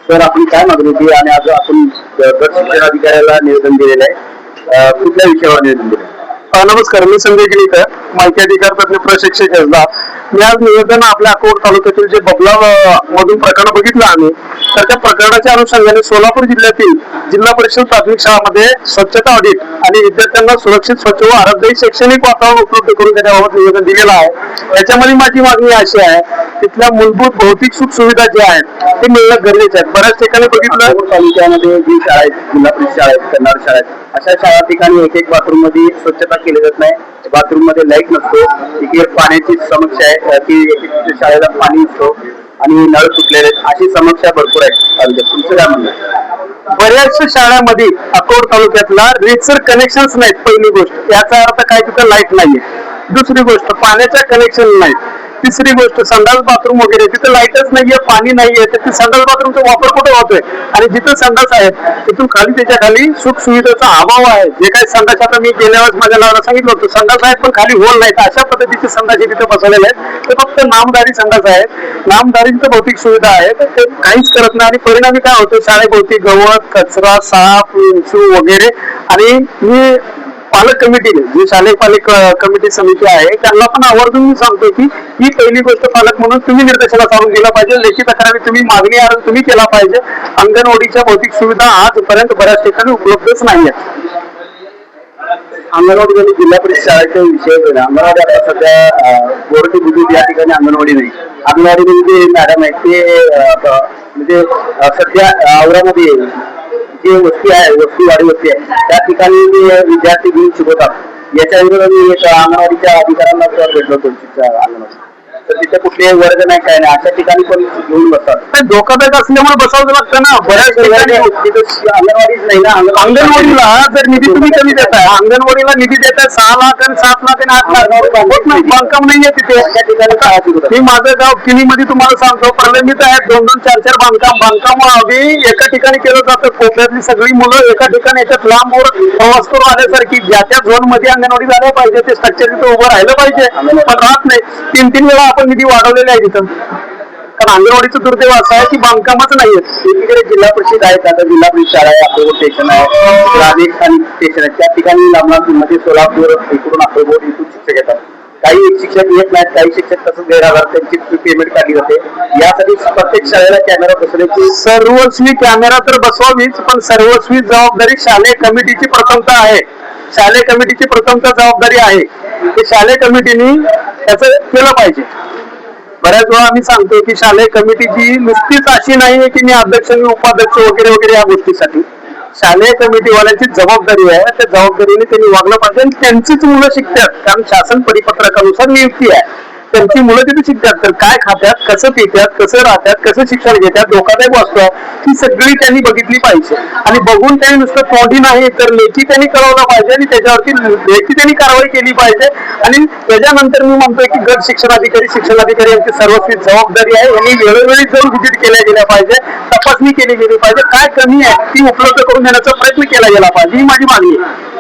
तर आपली काय मागणी होती आणि आज आपण गट शिक्षण अधिकाऱ्याला निवेदन दिलेलं आहे, कुठल्या विषयावर निवेदन दिलं? नमस्कार, मी संजय गिरीकर, माहिती अधिकार तज्ञ प्रशिक्षक योजना. मी आज निवेदन आपल्या अकोट तालुक्यातील जे बबला मधून प्रकरण बघितलं आम्ही, तर त्या प्रकरणाच्या अनुषंगाने सोलापूर जिल्ह्यातील जिल्हा परिषद प्राथमिक शाळांमध्ये स्वच्छता ऑडिट आणि विद्यार्थ्यांना सुरक्षित स्वच्छ व आरोग्यदायी शैक्षणिक वातावरण उपलब्ध करून देण्याबाबत निवेदन दिलेलं आहे. याच्यामध्ये माझी मागणी अशी आहे, तिथल्या मूलभूत भौतिक सुख सुविधा ज्या आहेत ते मिळणं गरजेचं आहे. बऱ्याच ठिकाणी बघितलं तालुक्यामध्ये जी शाळा आहेत, जिल्हा परिषद शाळा आहेत, कन्नड शाळा आहेत, अशा शाळा ठिकाणी एक बाथरूम मध्ये स्वच्छता केली जात नाही, बाथरूम मध्ये लाईट नसतो, तिथे पाण्याची समस्या आहे की शाळेला पाणी नसतो आणि नळ सुटलेले अशी समस्या भरपूर आहे. तुमचं काय म्हणणं? बऱ्याचशा शाळांमध्ये अकोट तालुक्यातला रेसर कनेक्शन्स नाहीत. पहिली गोष्ट, याचा अर्थ काय, तिथं लाईट नाहीये. दुसरी गोष्ट, पाण्याच्या कनेक्शन नाहीत. तिसरी गोष्ट, संडास बाथरूम वगैरे तिथं लाईटच नाहीये, पाणी नाहीये, तर ते संडास बाथरूमचा वापर कुठे होतोय? आणि जिथं संडास आहेत तिथून खाली त्याच्या खाली सुख सुविधेचा अभाव आहे. जे काही संडास, आता मी गेल्या वेळेस माझ्या नावाला सांगितलं होतं, संडास आहेत पण खाली होल नाहीत, अशा पद्धतीचे संडास तिथे बसवलेले आहेत. ते फक्त नामदारी संडास आहेत, नामदारी तिथं भौतिक सुविधा आहेत, ते काहीच करत नाही. आणि परिणामी काय होतं, शाळेभोवती गवत, कचरा, साप, विंचू वगैरे. आणि मी पालक कमिटी, जी शालेय पालक कमिटी समिती आहे, त्यांना पण आवर्जून मी सांगतो की ही पहिली गोष्ट पालक म्हणून तुम्ही निर्देशनास आणून दिला पाहिजे. लेखी तक्रारी तुम्ही मागणी अर्ज तुम्ही केला पाहिजे. अंगणवाडीच्या भौतिक सुविधा आजपर्यंत बऱ्याच ठिकाणी उपलब्धच नाहीये. अंगणवाडी जिल्हा परिषद शाळेचा विषय, अंगणवाडी आता सध्या गोरटी बुद्रुक या ठिकाणी अंगणवाडी नाही. अंगणवाडीमध्ये जे मॅडम आहेत ते म्हणजे सध्या औरामध्ये जे वस्ती आहे, वस्तीवाडी वस्ती आहे, त्या ठिकाणी विद्यार्थी घेऊन शिकवतात. याच्या विरोधात मी एक अंगणवाडीच्या अधिकाऱ्यांना भेटलो होतो अंगणवाडी, तर तिथे कुठले वर्ग नाही, काय नाही, अशा ठिकाणी पण घेऊन बसतात. धोकादायक असल्यामुळे बसवावं लागतं ना. बऱ्याच ठिकाणी अंगणवाडीच नाही ना. अंगणवाडीला जर निधी तुम्ही कमी देताय, अंगणवाडीला निधी देताय 6 लाख आणि 7 लाख आणि 8 लाख, होत नाही, बांधकाम नाहीये तिथे. त्या ठिकाणी मी माझं गाव किनीमध्ये तुम्हाला सांगतो, प्रलंबित आहेत 2-2, 4-4 बांधकाम आधी एका ठिकाणी केलं जातं. कोपऱ्यातली सगळी मुलं एका ठिकाणी याच्यात लांबवर प्रवास करून आल्यासारखी ज्या त्या झोन मध्ये अंगणवाडी झाल्या पाहिजे, ते स्ट्रक्चर तिथं उभं राहिलं पाहिजे, पण राहत नाही. 3-3 वेळा आपण निधी वाढवलेला आहे तिथं. कारण अंगणवाडीचं दुर्दैव असं आहे की बांधकामच नाहीये. एकीकडे जिल्हा परिषद आहेत, आता जिल्हा परिषद शाळा आहे, अकोट स्टेशन आहे, अनेक स्थानिक स्टेशन आहेत, त्या ठिकाणी लांबमध्ये सोलापूर इकडून अकोट इथून शिक्षक येतात. काही शिक्षक येत नाहीत, काही शिक्षक तसंच गैरहजर, त्यांची पेमेंट काढली जाते. यासाठी प्रत्येक शाळेला कॅमेरा बसवण्याची, सर्वस्वी कॅमेरा तर बसवावीच, पण सर्वस्वी जबाबदारी शालेय कमिटीची प्रथमता आहे. शालेय कमिटीची प्रथमता जबाबदारी आहे, ते शालेय कमिटीने त्याचं केलं पाहिजे. बऱ्याच वेळा आम्ही सांगतो की शालेय कमिटीची नुसतीच अशी नाहीये की मी अध्यक्ष मी उपाध्यक्ष वगैरे वगैरे या गोष्टीसाठी. शालेय कमिटीवाल्यांची जबाबदारी आहे, त्या जबाबदारीने त्यांनी वागलं पाहिजे. आणि त्यांचीच मुलं शिकतात, कारण शासन परिपत्रकानुसार नियुक्ती आहे, त्यांची मुलं तिथे शिकतात. तर काय खात्यात, कसं पितात, कसं राहतात, कसं शिक्षण घेतात, धोकादायक वस्तू ही सगळी त्यांनी बघितली पाहिजे. आणि बघून त्यांनी नुसतं तोंडी नाही तर लेखी त्यांनी कळवलं पाहिजे आणि त्याच्यावरती लेखी त्यांनी कारवाई केली पाहिजे. आणि त्याच्यानंतर मी म्हणतोय की गट शिक्षणाधिकारी यांची सर्वस्वी जबाबदारी आहे. यांनी वेळोवेळी जाऊन व्हिजिट केल्या गेल्या पाहिजे, तपासणी केली गेली पाहिजे, काय कमी आहे ती उपलब्ध करून देण्याचा प्रयत्न केला गेला पाहिजे, ही माझी मागणी आहे.